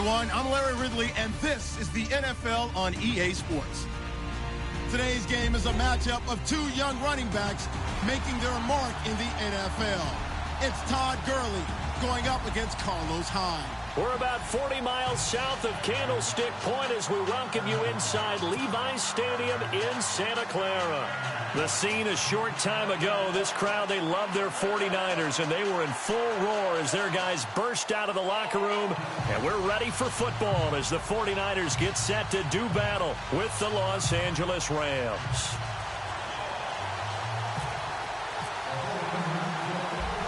everyone. I'm Larry Ridley, and this is the NFL on EA Sports. Today's game is a matchup of two young running backs making their mark in the NFL. It's Todd Gurley going up against Carlos Hyde. We're about 40 miles south of Candlestick Point as we welcome you inside Levi's Stadium in Santa Clara. The scene a short time ago, this crowd, they loved their 49ers, and they were in full roar as their guys burst out of the locker room. And we're ready for football as the 49ers get set to do battle with the Los Angeles Rams.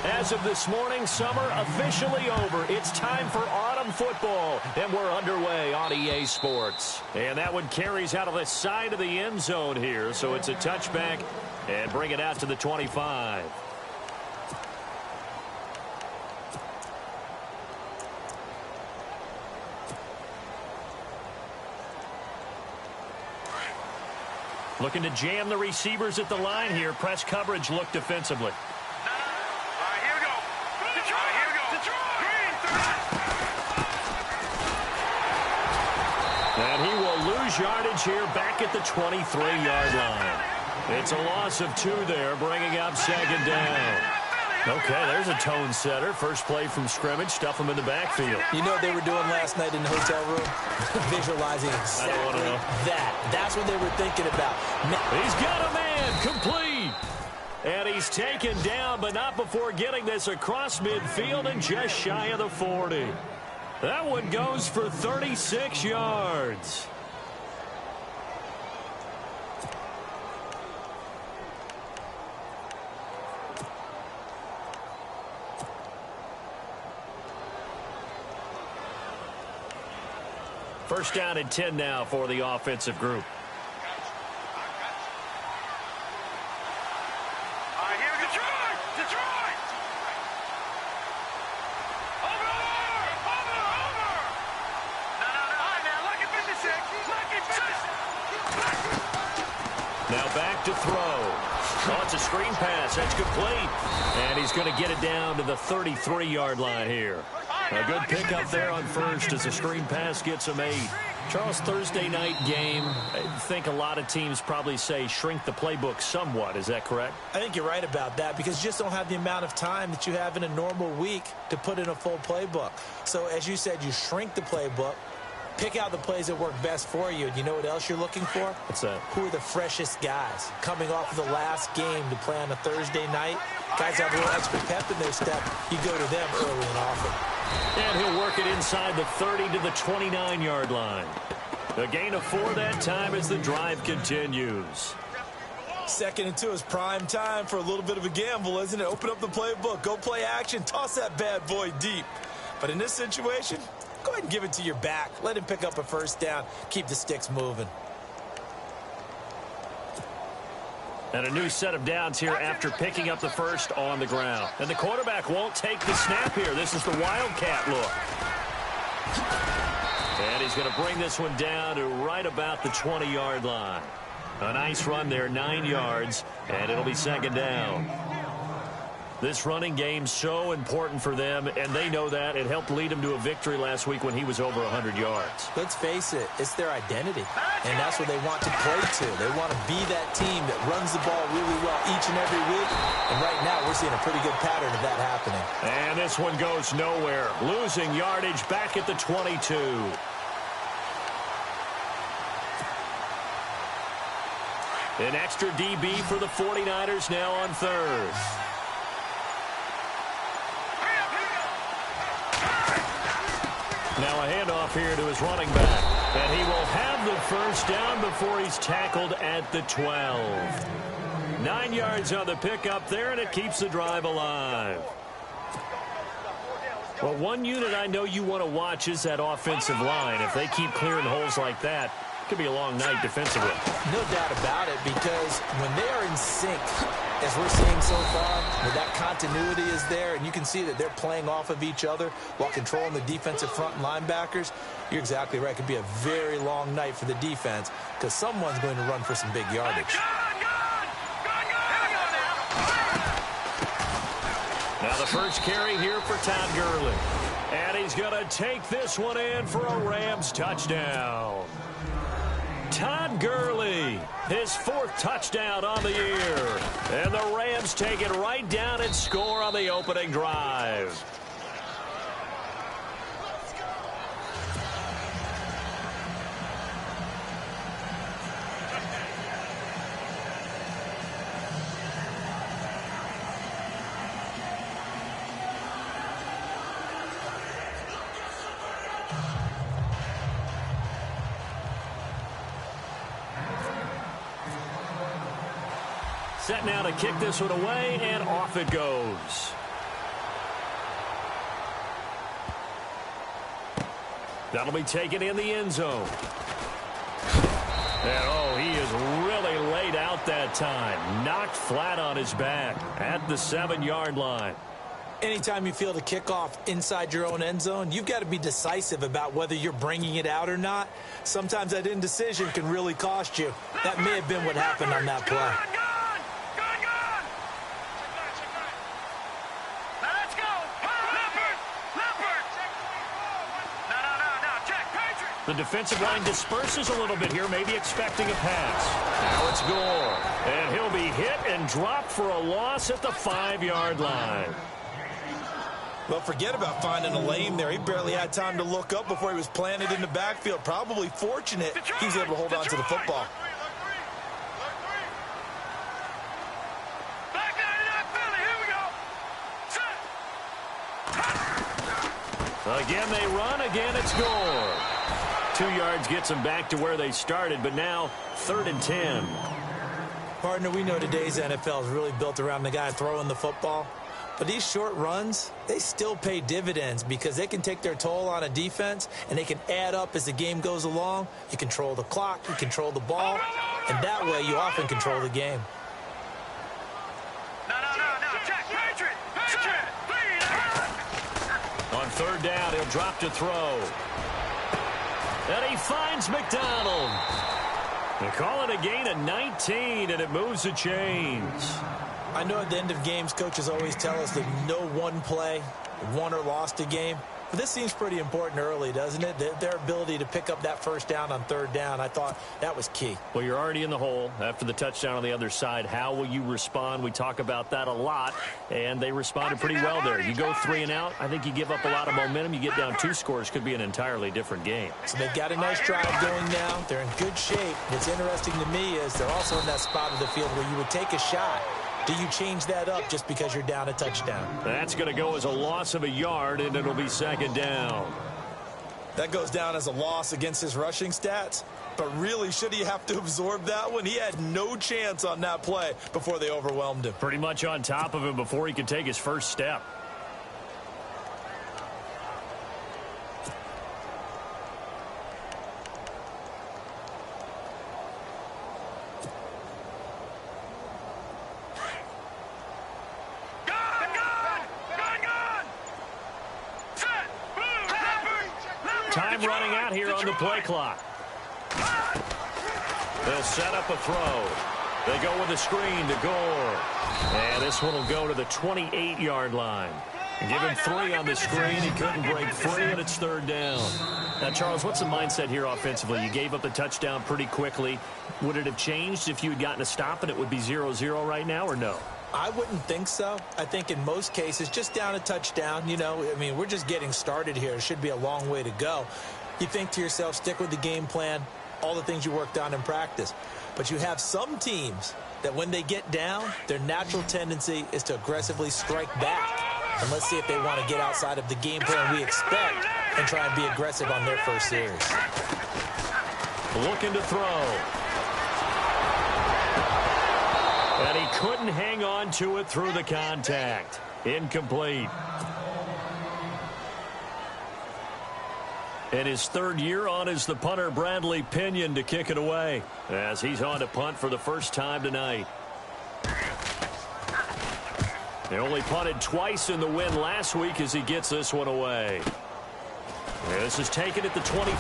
As of this morning, summer officially over. It's time for autumn football, and we're underway on EA Sports. And that one carries out of the side of the end zone here, so it's a touchback and bring it out to the 25. Looking to jam the receivers at the line here. Press coverage look defensively. And he will lose yardage here back at the 23-yard line. It's a loss of 2 there, bringing up second down. Okay, there's a tone setter. First play from scrimmage, stuff him in the backfield. You know what they were doing last night in the hotel room? Visualizing exactly that. That's what they were thinking about. He's got a man, complete. And he's taken down, but not before getting this across midfield and just shy of the 40. That one goes for 36 yards. First down and 10 now for the offensive group. Now back to throw. Oh, it's a screen pass. That's complete. And he's going to get it down to the 33-yard line here. A good pickup there on first as the screen pass gets him 8. Charles, Thursday night game, I think a lot of teams probably say shrink the playbook somewhat. Is that correct? I think you're right about that because you just don't have the amount of time that you have in a normal week to put in a full playbook. So as you said, you shrink the playbook. Pick out the plays that work best for you. And you know what else you're looking for? What's that? Who are the freshest guys? Coming off of the last game to play on a Thursday night, guys have a little extra pep in their step. You go to them early and often. And he'll work it inside the 30 to the 29-yard line. A gain of 4 that time as the drive continues. 2nd and 2 is prime time for a little bit of a gamble, isn't it? Open up the playbook. Go play action. Toss that bad boy deep. But in this situation, go ahead and give it to your back. Let him pick up a first down. Keep the sticks moving. And a new set of downs here after picking up the first on the ground. And the quarterback won't take the snap here. This is the Wildcat look. And he's going to bring this one down to right about the 20-yard line. A nice run there, 9 yards, and it'll be second down. This running game so important for them, and they know that. It helped lead them to a victory last week when he was over 100 yards. Let's face it, it's their identity, and that's what they want to play to. They want to be that team that runs the ball really well each and every week, and right now we're seeing a pretty good pattern of that happening. And this one goes nowhere, losing yardage back at the 22. An extra DB for the 49ers now on third. Now a handoff here to his running back. And he will have the first down before he's tackled at the 12. 9 yards on the pickup there, and it keeps the drive alive. Well, one unit I know you want to watch is that offensive line. If they keep clearing holes like that, it could be a long night defensively. No doubt about it, because when they are in sync, as we're seeing so far, where that continuity is there, and you can see that they're playing off of each other while controlling the defensive front and linebackers, you're exactly right. It could be a very long night for the defense because someone's going to run for some big yardage. Now the first carry here for Todd Gurley. And he's going to take this one in for a Rams touchdown. Todd Gurley, his 4th touchdown on the year. And the Rams take it right down and score on the opening drive. Set now to kick this one away, and off it goes. That'll be taken in the end zone. And, oh, he is really laid out that time. Knocked flat on his back at the 7-yard line. Anytime you feel the kickoff inside your own end zone, you've got to be decisive about whether you're bringing it out or not. Sometimes that indecision can really cost you. That may have been what happened on that play. The defensive line disperses a little bit here, maybe expecting a pass. Now it's Gore. And he'll be hit and dropped for a loss at the 5-yard line. Well, forget about finding a lane there. He barely had time to look up before he was planted in the backfield. Probably fortunate he was able to hold on to the football. Again they run, again it's Gore. 2 yards gets them back to where they started, but now 3rd and 10. Partner, we know today's NFL is really built around the guy throwing the football. But these short runs, they still pay dividends because they can take their toll on a defense, and they can add up as the game goes along. You control the clock, you control the ball, and that way you often control the game. On 3rd down, he'll drop to throw. And he finds McDonald. They call it a gain of 19, and it moves the chains. I know at the end of games, coaches always tell us that no one play won or lost a game. But this seems pretty important early, doesn't it? Their ability to pick up that 1st down on 3rd down, I thought that was key. Well, you're already in the hole after the touchdown on the other side. How will you respond? We talk about that a lot, and they responded pretty well there. You go 3 and out, I think you give up a lot of momentum. You get down 2 scores, could be an entirely different game. So they've got a nice drive going now. They're in good shape. What's interesting to me is they're also in that spot of the field where you would take a shot. Do you change that up just because you're down a touchdown? That's going to go as a loss of a yard, and it'll be 2nd down. That goes down as a loss against his rushing stats. But really, should he have to absorb that one? He had no chance on that play before they overwhelmed him. Pretty much on top of him before he could take his first step. Time running out here on the play clock. They'll set up a throw. They go with a screen to Gore. And this one will go to the 28-yard line. Give him 3 on the screen. He couldn't break free, and it's 3rd down. Now, Charles, what's the mindset here offensively? You gave up the touchdown pretty quickly. Would it have changed if you had gotten a stop and it would be 0-0 right now, or no? I wouldn't think so. I think in most cases, just down a touchdown, you know, I mean, we're just getting started here. It should be a long way to go. You think to yourself, stick with the game plan, all the things you worked on in practice. But you have some teams that when they get down, their natural tendency is to aggressively strike back. And let's see if they want to get outside of the game plan we expect and try and be aggressive on their first series. Looking to throw. And he couldn't hang on to it through the contact. Incomplete. And his 3rd year on is the punter Bradley Pinion to kick it away as he's on to punt for the first time tonight. They only punted twice in the win last week as he gets this one away. And this is taken at the 23.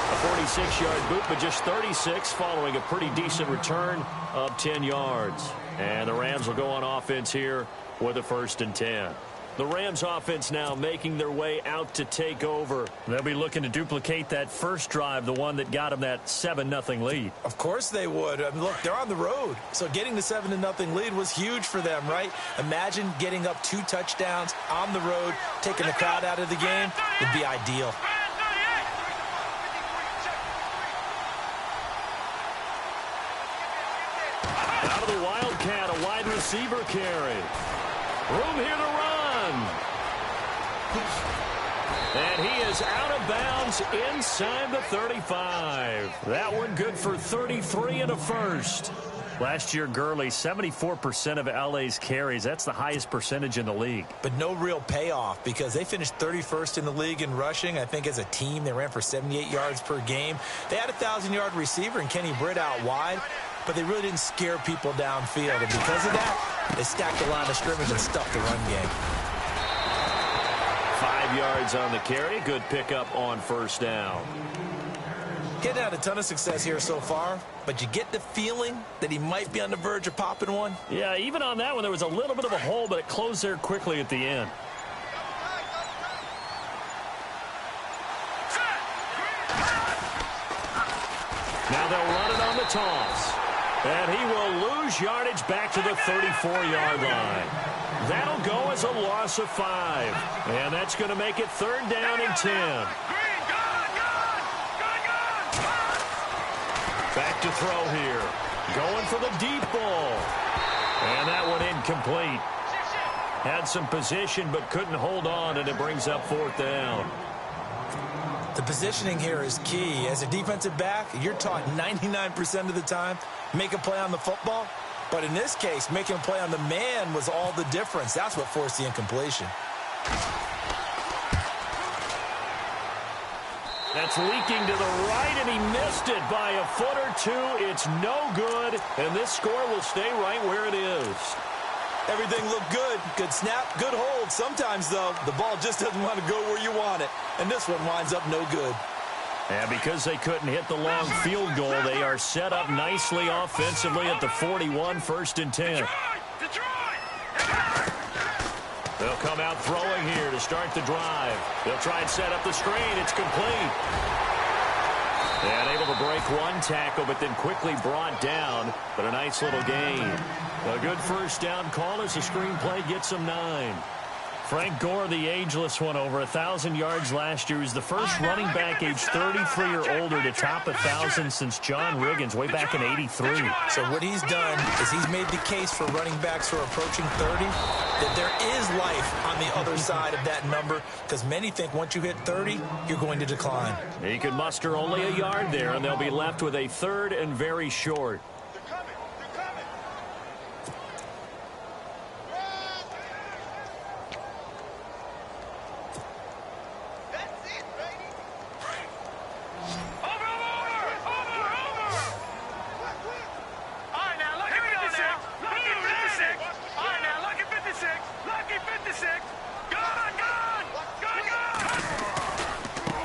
A 46-yard boot, but just 36 following a pretty decent return of 10 yards. And the Rams will go on offense here with a 1st and 10. The Rams offense now making their way out to take over. They'll be looking to duplicate that first drive, the one that got them that 7-0 lead. Of course they would. I mean, look, they're on the road. So getting the 7-0 lead was huge for them, right? Imagine getting up 2 touchdowns on the road, taking the crowd out of the game would be ideal. Out of the Wildcat, a wide receiver carry. Room here to run. And he is out of bounds inside the 35. That one good for 33 and a first. Last year, Gurley, 74% of LA's carries. That's the highest percentage in the league. But no real payoff because they finished 31st in the league in rushing. I think as a team, they ran for 78 yards per game. They had a 1,000-yard receiver in Kenny Britt out wide, but they really didn't scare people downfield. And because of that, they stacked the line of scrimmage and stuffed the run game. 5 yards on the carry. Good pickup on 1st down. Getting had a ton of success here so far, but you get the feeling that he might be on the verge of popping one. Yeah, even on that one, there was a little bit of a hole, but it closed there quickly at the end. Now they'll run it on the toss. And he will lose yardage back to the 34-yard line. That'll go as a loss of 5. And that's going to make it 3rd down and 10. Back to throw here. Going for the deep ball. And that one incomplete. Had some position but couldn't hold on, and it brings up 4th down. The positioning here is key. As a defensive back, you're taught 99% of the time, make a play on the football. But in this case, making a play on the man was all the difference. That's what forced the incompletion. That's leaking to the right, and he missed it by a foot or 2. It's no good, and this score will stay right where it is. Everything looked good. Good snap, good hold. Sometimes, though, the ball just doesn't want to go where you want it. And this one winds up no good. And because they couldn't hit the long field goal, they are set up nicely offensively at the 41, 1st and 10. They'll come out throwing here to start the drive. They'll try and set up the screen. It's complete. And able to break one tackle, but then quickly brought down. But a nice little gain. A good 1st down call as the screenplay gets them 9. Frank Gore, the ageless one, over 1,000 yards last year. He's the first running back age 33 or older to top 1,000 since John Riggins way back in '83. So what he's done is he's made the case for running backs who are approaching 30 that there is life on the other side of that number, because many think once you hit 30, you're going to decline. He could muster only a yard there, and they'll be left with a 3rd and very short.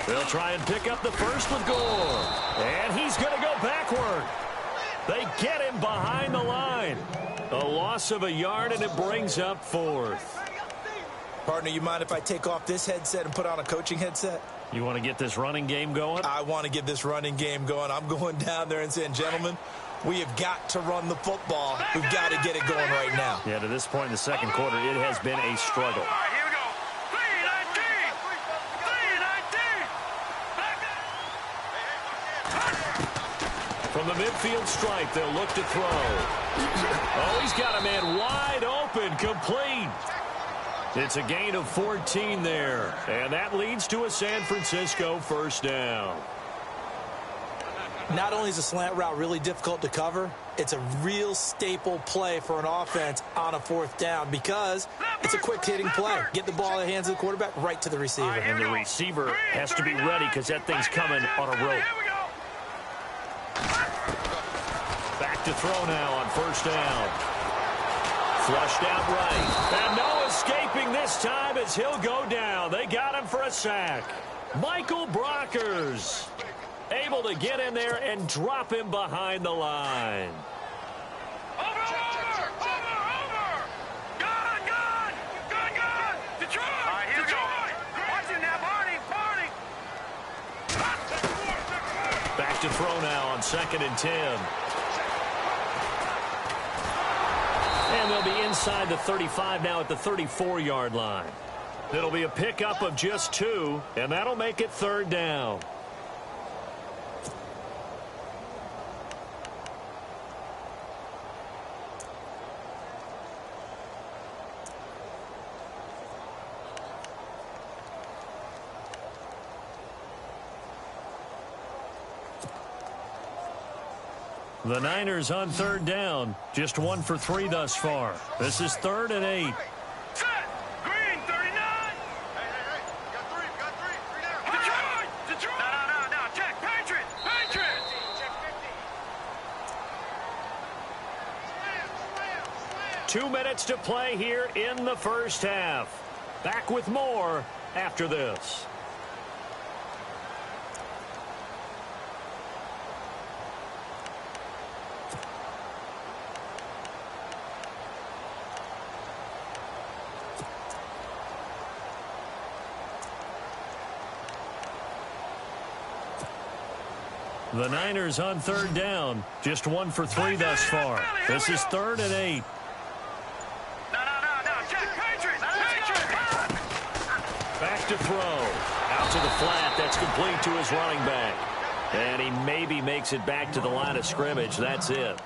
They'll try and pick up the first with Gore. And he's going to go backward. They get him behind the line. A loss of a yard, and it brings up 4th. Partner, you mind if I take off this headset and put on a coaching headset? You want to get this running game going? I want to get this running game going. I'm going down there and saying, gentlemen, we have got to run the football. We've got to get it going right now. Yeah, to this point in the 2nd quarter, it has been a struggle. From the midfield stripe, they'll look to throw. Oh, he's got a man wide open, complete. It's a gain of 14 there, and that leads to a San Francisco 1st down. Not only is a slant route really difficult to cover, it's a real staple play for an offense on a 4th down because it's a quick-hitting play. Get the ball in the hands of the quarterback right to the receiver. And the receiver has to be ready because that thing's coming on a rope. Back to throw now on 1st down. Flushed out right. And no escaping this time as he'll go down. They got him for a sack. Michael Brockers able to get in there and drop him behind the line. throw now on 2nd and 10. And they'll be inside the 35 now at the 34-yard line. It'll be a pickup of just 2, and that'll make it 3rd down. The Niners on 3rd down. Just 1 for 3 thus far. This is 3rd and 8. Set. Green, 39. Hey. Got three. Detroit. No. Check. Patriots. Check 50. 2 minutes to play here in the first half. Back with more after this. The Niners on 3rd down. Just 1 for 3 thus far. This is 3rd and 8. No. Check. Patriots. Back to throw. Out to the flat. That's complete to his running back. And he maybe makes it back to the line of scrimmage. That's it.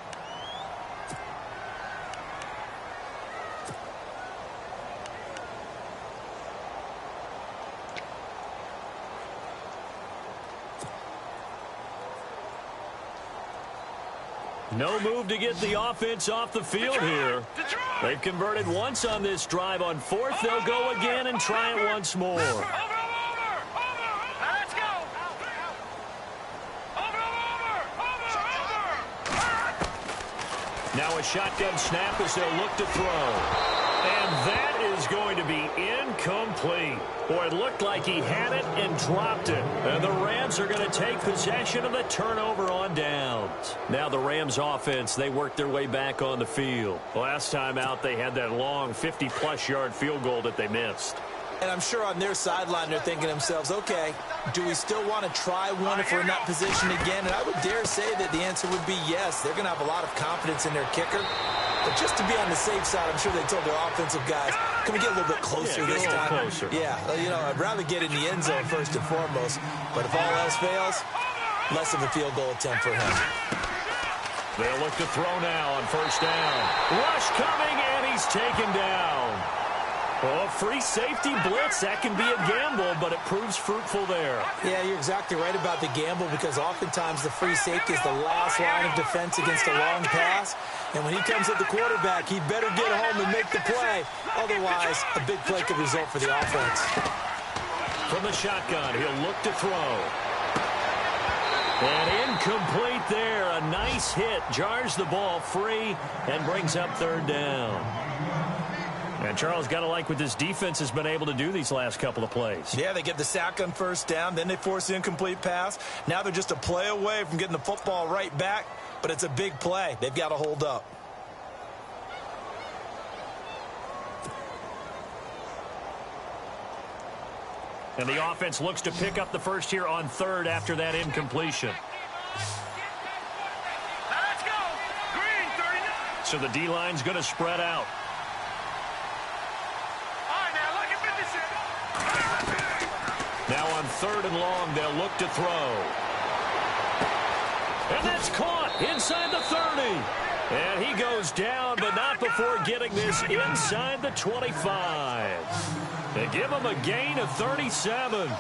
No move to get the offense off the field here. They've converted once on this drive. On 4th, they'll go again and try it once more. Over. Let's go. Over. Now a shotgun snap as they'll look to throw. And that is going to be incomplete. Boy, it looked like he had it and dropped it. And the Rams are going to take possession of the turnover on downs. Now the Rams offense, they worked their way back on the field. Last time out, they had that long 50-plus yard field goal that they missed. And I'm sure on their sideline they're thinking to themselves, okay, do we still want to try one if we're in that position again? And I would dare say that the answer would be yes. They're going to have a lot of confidence in their kicker. But just to be on the safe side, I'm sure they told their offensive guys, can we get a little bit closer this time? Closer. Yeah, I'd rather get in the end zone first and foremost. But if all else fails, less of a field goal attempt for him. They'll look to throw now on 1st down. Rush coming, and he's taken down. Oh, free safety blitz. That can be a gamble, but it proves fruitful there. Yeah, you're exactly right about the gamble because oftentimes the free safety is the last line of defense against a long pass. And when he comes at the quarterback, he'd better get home and make the play. Otherwise, a big play could result for the offense. From the shotgun, he'll look to throw. And incomplete there. A nice hit. Jars the ball free and brings up 3rd down. And Charles, got to like what this defense has been able to do these last couple of plays. Yeah, they get the sack on 1st down, then they force the incomplete pass. Now they're just a play away from getting the football right back, but it's a big play. They've got to hold up. And the offense looks to pick up the first here on 3rd after that incompletion. Let's go. Green, 39. So the D-line's going to spread out. Now on 3rd and long, they'll look to throw. And that's caught inside the 30. And he goes down, but not before getting this inside the 25. They give him a gain of 37. Here we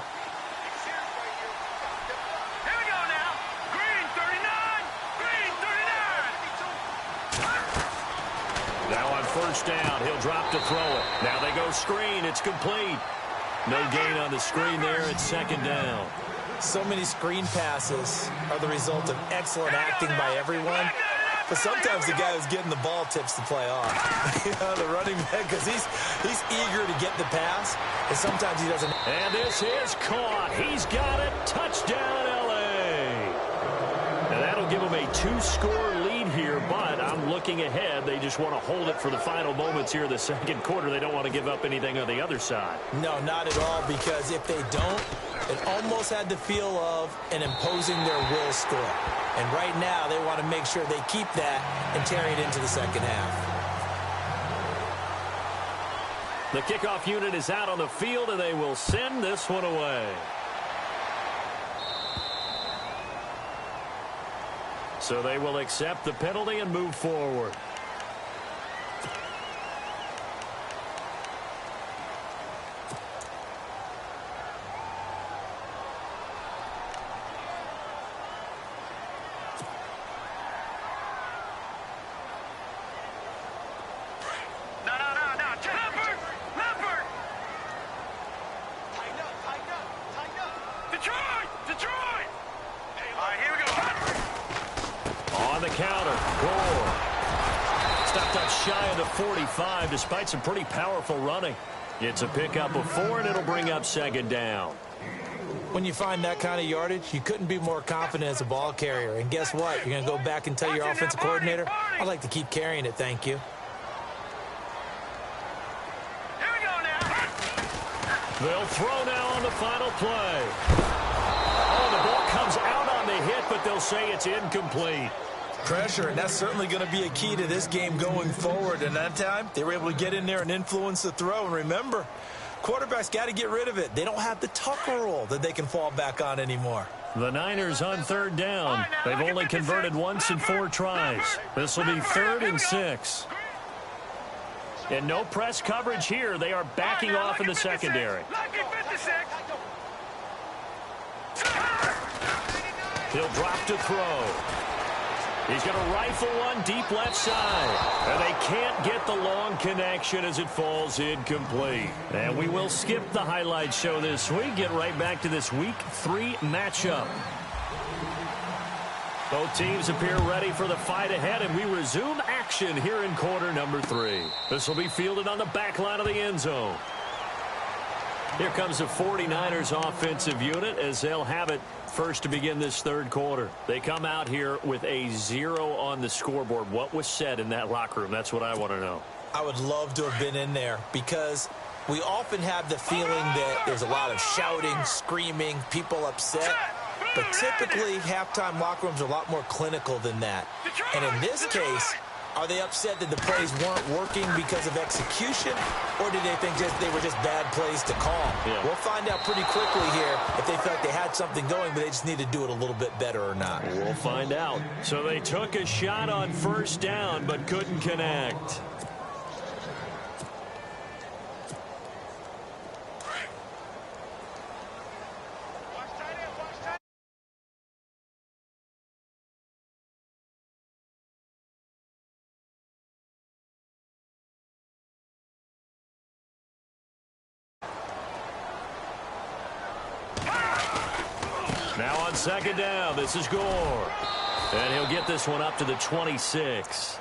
go now. Green, 39. Green, 39. Now on 1st down, he'll drop to throw it. Now they go screen. It's complete. No gain on the screen there. It's 2nd down. So many screen passes are the result of excellent acting by everyone. But sometimes the guy who's getting the ball tips the play off. The running back, because he's eager to get the pass, and sometimes he doesn't. And this is caught. He's got it. Touchdown, L.A. And that'll give him a 2-score lead here, but I'm looking ahead. They just want to hold it for the final moments here in the 2nd quarter. They don't want to give up anything on the other side. No, not at all, because if they don't, It almost had the feel of an imposing their will score. And right now, they want to make sure they keep that and carry it into the second half. The kickoff unit is out on the field, and they will send this one away. So they will accept the penalty and move forward. On the counter, Gore. Stopped up shy of the 45 despite some pretty powerful running. It's a pickup of 4, and it'll bring up second down. When you find that kind of yardage, you couldn't be more confident as a ball carrier. And guess what? You're going to go back and tell your offensive coordinator, I'd like to keep carrying it, thank you. Here we go now. They'll throw now on the final play. Oh, the ball comes out on the hit, but they'll say it's incomplete. Pressure, and that's certainly going to be a key to this game going forward. And that time, they were able to get in there and influence the throw. And remember, quarterbacks got to get rid of it. They don't have the Tucker rule that they can fall back on anymore. The Niners on third down. They've only converted once in 4 tries. This will be 3rd and 6. And no press coverage here. They are backing off in the secondary. He'll drop to throw. He's going to rifle one deep left side. And they can't get the long connection as it falls incomplete. And we will skip the highlight show this week. Get right back to this Week 3 matchup. Both teams appear ready for the fight ahead, and we resume action here in quarter number 3. This will be fielded on the back line of the end zone. Here comes the 49ers offensive unit as they'll have it first to begin this third quarter. They come out here with a 0 on the scoreboard. What was said in that locker room? That's what I want to know. I would love to have been in there because we often have the feeling that there's a lot of shouting, screaming, people upset. But typically, halftime locker rooms are a lot more clinical than that. And in this case, are they upset that the plays weren't working because of execution, or did they think they were just bad plays to call? Yeah. We'll find out pretty quickly here if they felt like they had something going, but they just need to do it a little bit better or not. We'll find out. So they took a shot on first down, but couldn't connect. Now on second down, this is Gore. And he'll get this one up to the 26.